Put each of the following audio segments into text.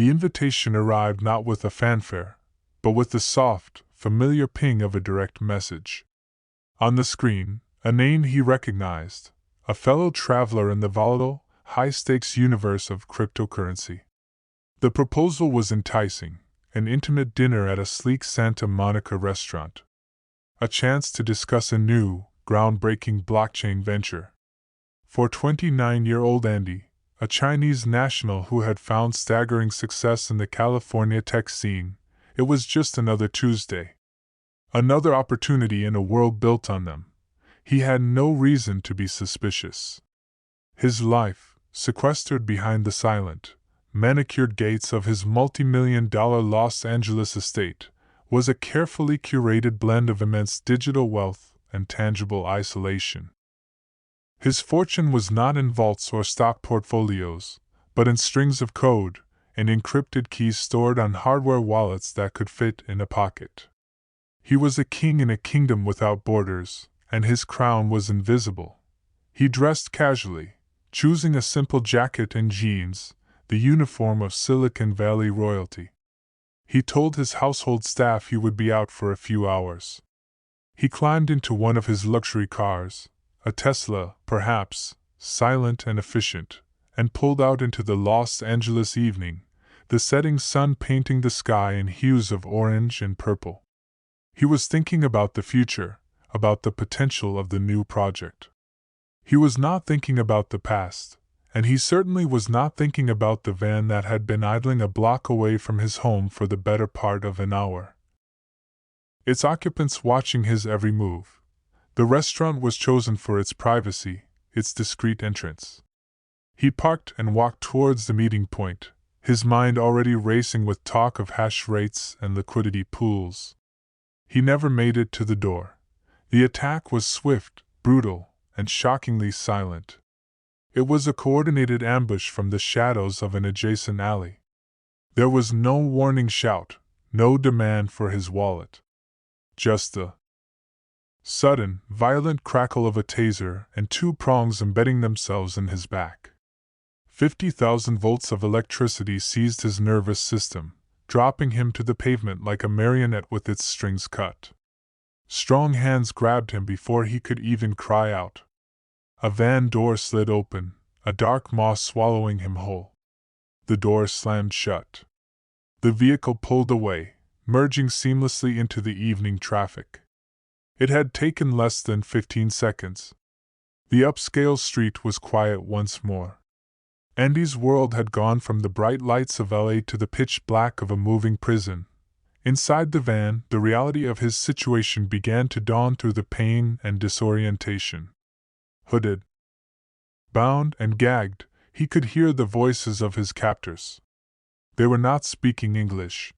The invitation arrived not with a fanfare, but with the soft, familiar ping of a direct message. On the screen, a name he recognized, a fellow traveler in the volatile, high-stakes universe of cryptocurrency. The proposal was enticing, an intimate dinner at a sleek Santa Monica restaurant. A chance to discuss a new, groundbreaking blockchain venture. For 29-year-old Andy, a Chinese national who had found staggering success in the California tech scene, it was just another Tuesday. Another opportunity in a world built on them. He had no reason to be suspicious. His life, sequestered behind the silent, manicured gates of his multi-million-dollar Los Angeles estate, was a carefully curated blend of immense digital wealth and tangible isolation. His fortune was not in vaults or stock portfolios, but in strings of code and encrypted keys stored on hardware wallets that could fit in a pocket. He was a king in a kingdom without borders, and his crown was invisible. He dressed casually, choosing a simple jacket and jeans, the uniform of Silicon Valley royalty. He told his household staff he would be out for a few hours. He climbed into one of his luxury cars, a Tesla, perhaps, silent and efficient, and pulled out into the Los Angeles evening, the setting sun painting the sky in hues of orange and purple. He was thinking about the future, about the potential of the new project. He was not thinking about the past, and he certainly was not thinking about the van that had been idling a block away from his home for the better part of an hour. Its occupants watching his every move. The restaurant was chosen for its privacy, its discreet entrance. He parked and walked towards the meeting point, his mind already racing with talk of hash rates and liquidity pools. He never made it to the door. The attack was swift, brutal, and shockingly silent. It was a coordinated ambush from the shadows of an adjacent alley. There was no warning shout, no demand for his wallet. Just the sudden, violent crackle of a taser and two prongs embedding themselves in his back. 50,000 volts of electricity seized his nervous system, dropping him to the pavement like a marionette with its strings cut. Strong hands grabbed him before he could even cry out. A van door slid open, a dark maw swallowing him whole. The door slammed shut. The vehicle pulled away, merging seamlessly into the evening traffic. It had taken less than 15 seconds. The upscale street was quiet once more. Andy's world had gone from the bright lights of LA to the pitch black of a moving prison. Inside the van, the reality of his situation began to dawn through the pain and disorientation. Hooded, bound, and gagged, he could hear the voices of his captors. They were not speaking English.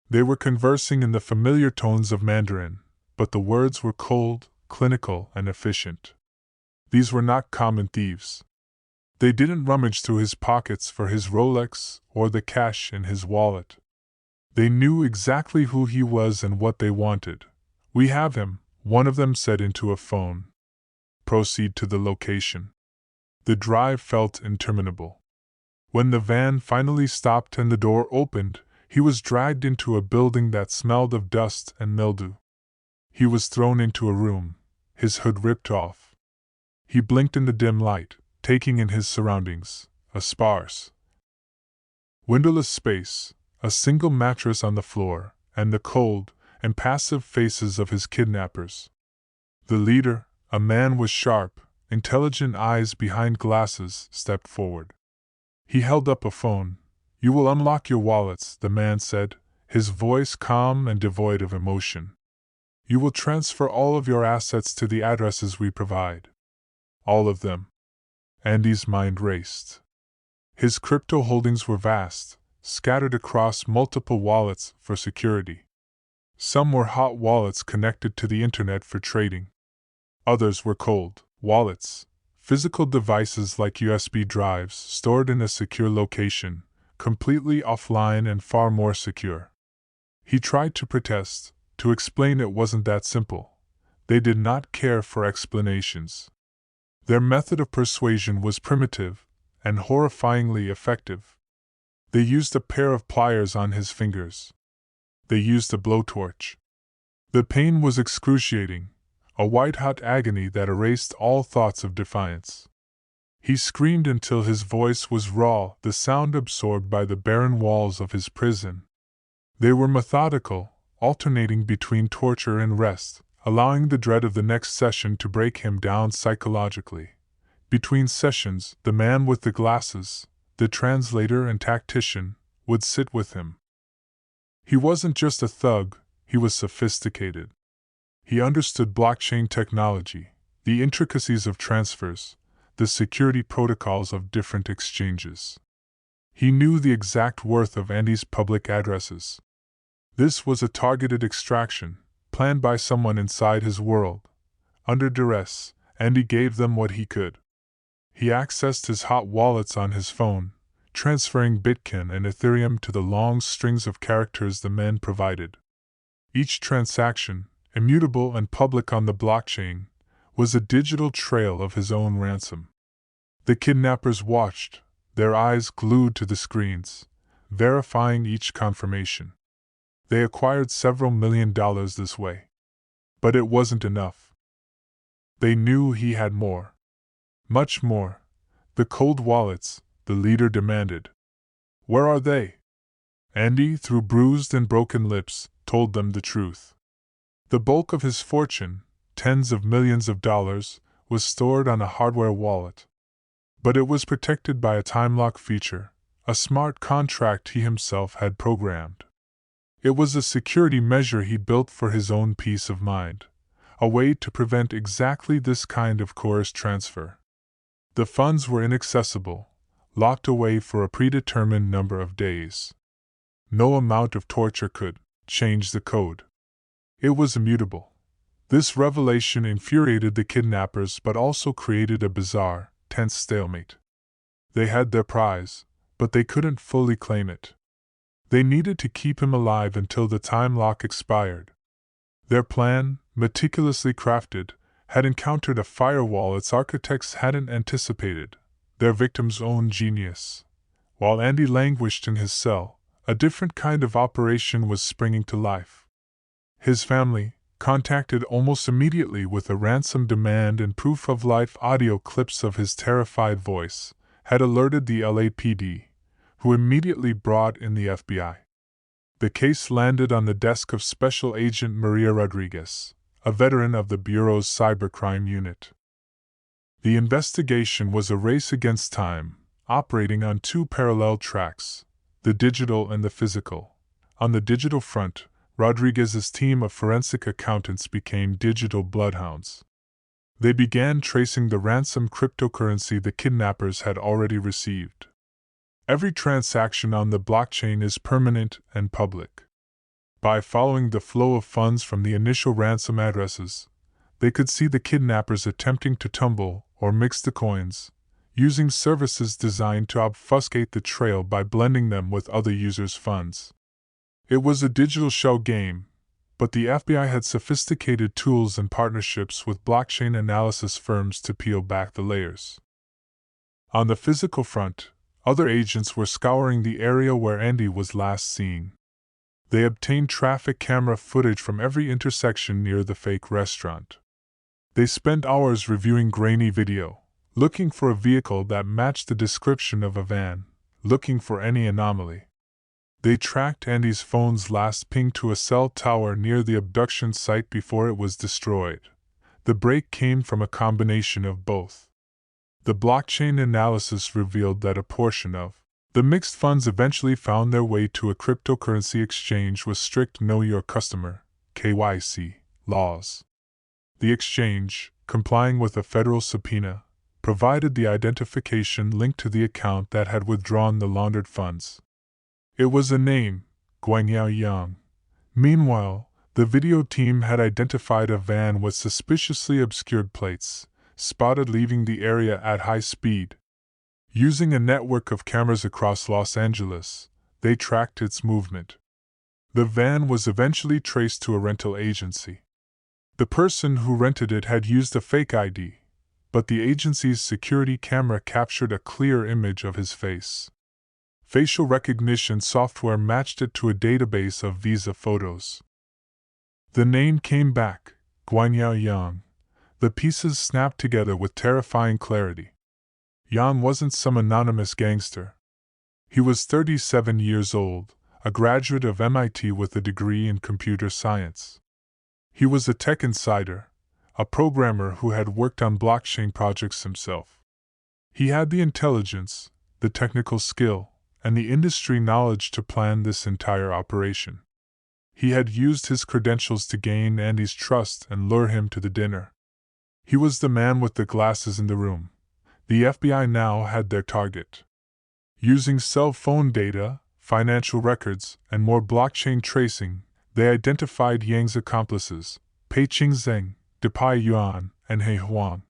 They were conversing in the familiar tones of Mandarin, but the words were cold, clinical, and efficient. These were not common thieves. They didn't rummage through his pockets for his Rolex or the cash in his wallet. They knew exactly who he was and what they wanted. "We have him," one of them said into a phone. "Proceed to the location." The drive felt interminable. When the van finally stopped and the door opened, he was dragged into a building that smelled of dust and mildew. He was thrown into a room, his hood ripped off. He blinked in the dim light, taking in his surroundings, a sparse, windowless space, a single mattress on the floor, and the cold, impassive faces of his kidnappers. The leader, a man with sharp, intelligent eyes behind glasses, stepped forward. He held up a phone. "You will unlock your wallets," the man said, his voice calm and devoid of emotion. "You will transfer all of your assets to the addresses we provide." All of them. Andy's mind raced. His crypto holdings were vast, scattered across multiple wallets for security. Some were hot wallets connected to the internet for trading. Others were cold wallets, physical devices like USB drives stored in a secure location, completely offline and far more secure. He tried to protest, to explain it wasn't that simple. They did not care for explanations. Their method of persuasion was primitive and horrifyingly effective. They used a pair of pliers on his fingers. They used a blowtorch. The pain was excruciating, a white-hot agony that erased all thoughts of defiance. He screamed until his voice was raw, the sound absorbed by the barren walls of his prison. They were methodical, alternating between torture and rest, allowing the dread of the next session to break him down psychologically. Between sessions, the man with the glasses, the translator and tactician, would sit with him. He wasn't just a thug, he was sophisticated. He understood blockchain technology, the intricacies of transfers, the security protocols of different exchanges. He knew the exact worth of Andy's public addresses. This was a targeted extraction, planned by someone inside his world. Under duress, Andy gave them what he could. He accessed his hot wallets on his phone, transferring Bitcoin and Ethereum to the long strings of characters the men provided. Each transaction, immutable and public on the blockchain, was a digital trail of his own ransom. The kidnappers watched, their eyes glued to the screens, verifying each confirmation. They acquired several $1 million this way. But it wasn't enough. They knew he had more. Much more. The cold wallets, the leader demanded. Where are they? Andy, through bruised and broken lips, told them the truth. The bulk of his fortune, tens of millions of dollars, was stored on a hardware wallet. But it was protected by a time lock feature, a smart contract he himself had programmed. It was a security measure he built for his own peace of mind, a way to prevent exactly this kind of coerced transfer. The funds were inaccessible, locked away for a predetermined number of days. No amount of torture could change the code. It was immutable. This revelation infuriated the kidnappers but also created a bizarre, tense stalemate. They had their prize, but they couldn't fully claim it. They needed to keep him alive until the time lock expired. Their plan, meticulously crafted, had encountered a firewall its architects hadn't anticipated, their victim's own genius. While Andy languished in his cell, a different kind of operation was springing to life. His family, contacted almost immediately with a ransom demand and proof of life audio clips of his terrified voice, had alerted the LAPD, who immediately brought in the FBI. The case landed on the desk of Special Agent Maria Rodriguez, a veteran of the Bureau's cybercrime unit. The investigation was a race against time, operating on two parallel tracks, the digital and the physical. On the digital front, Rodriguez's team of forensic accountants became digital bloodhounds. They began tracing the ransom cryptocurrency the kidnappers had already received. Every transaction on the blockchain is permanent and public. By following the flow of funds from the initial ransom addresses, they could see the kidnappers attempting to tumble or mix the coins, using services designed to obfuscate the trail by blending them with other users' funds. It was a digital shell game, but the FBI had sophisticated tools and partnerships with blockchain analysis firms to peel back the layers. On the physical front, other agents were scouring the area where Andy was last seen. They obtained traffic camera footage from every intersection near the fake restaurant. They spent hours reviewing grainy video, looking for a vehicle that matched the description of a van, looking for any anomaly. They tracked Andy's phone's last ping to a cell tower near the abduction site before it was destroyed. The break came from a combination of both. The blockchain analysis revealed that a portion of the mixed funds eventually found their way to a cryptocurrency exchange with strict Know Your Customer (KYC) laws. The exchange, complying with a federal subpoena, provided the identification linked to the account that had withdrawn the laundered funds. It was a name, Guangyao Yang. Meanwhile, the video team had identified a van with suspiciously obscured plates, spotted leaving the area at high speed. Using a network of cameras across Los Angeles, they tracked its movement. The van was eventually traced to a rental agency. The person who rented it had used a fake ID, but the agency's security camera captured a clear image of his face. Facial recognition software matched it to a database of Visa photos. The name came back, Guanyao Yang. The pieces snapped together with terrifying clarity. Yang wasn't some anonymous gangster. He was 37 years old, a graduate of MIT with a degree in computer science. He was a tech insider, a programmer who had worked on blockchain projects himself. He had the intelligence, the technical skill, and the industry knowledge to plan this entire operation. He had used his credentials to gain Andy's trust and lure him to the dinner. He was the man with the glasses in the room. The FBI now had their target. Using cell phone data, financial records, and more blockchain tracing, they identified Yang's accomplices, Pei Qingzheng, Depai Yuan, and He Huang.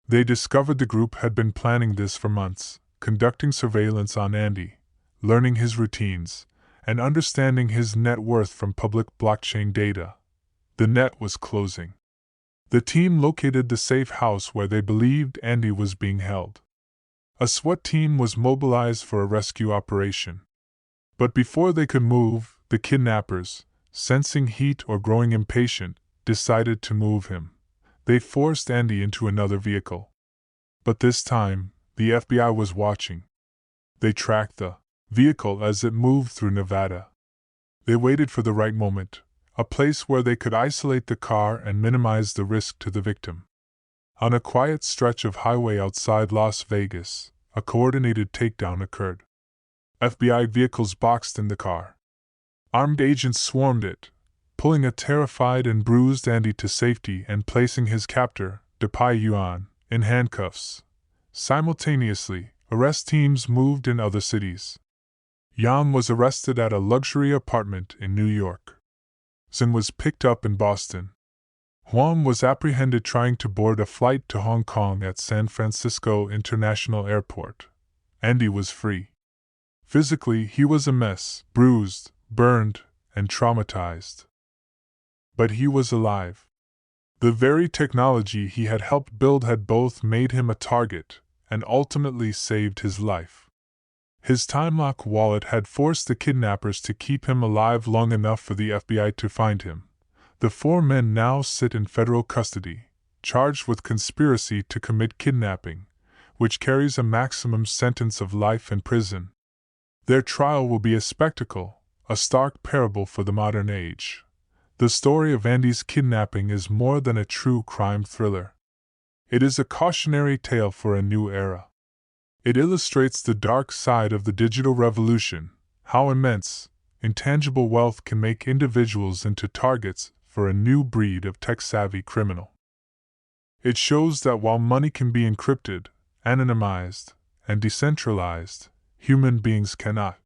They discovered the group had been planning this for months, conducting surveillance on Andy, learning his routines, and understanding his net worth from public blockchain data. The net was closing. The team located the safe house where they believed Andy was being held. A SWAT team was mobilized for a rescue operation. But before they could move, the kidnappers, sensing heat or growing impatient, decided to move him. They forced Andy into another vehicle. But this time, the FBI was watching. They tracked the vehicle as it moved through Nevada. They waited for the right moment, a place where they could isolate the car and minimize the risk to the victim. On a quiet stretch of highway outside Las Vegas, a coordinated takedown occurred. FBI vehicles boxed in the car. Armed agents swarmed it, pulling a terrified and bruised Andy to safety and placing his captor, Depai Yuan, in handcuffs. Simultaneously, arrest teams moved in other cities. Yang was arrested at a luxury apartment in New York. Zhen was picked up in Boston. Huang was apprehended trying to board a flight to Hong Kong at San Francisco International Airport. Andy was free. Physically, he was a mess, bruised, burned, and traumatized. But he was alive. The very technology he had helped build had both made him a target and ultimately saved his life. His time-lock wallet had forced the kidnappers to keep him alive long enough for the FBI to find him. The four men now sit in federal custody, charged with conspiracy to commit kidnapping, which carries a maximum sentence of life in prison. Their trial will be a spectacle, a stark parable for the modern age. The story of Andy's kidnapping is more than a true crime thriller. It is a cautionary tale for a new era. It illustrates the dark side of the digital revolution, how immense, intangible wealth can make individuals into targets for a new breed of tech-savvy criminal. It shows that while money can be encrypted, anonymized, and decentralized, human beings cannot.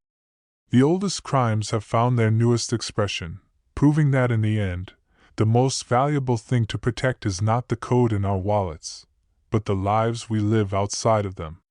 The oldest crimes have found their newest expression, proving that in the end, the most valuable thing to protect is not the code in our wallets, but the lives we live outside of them.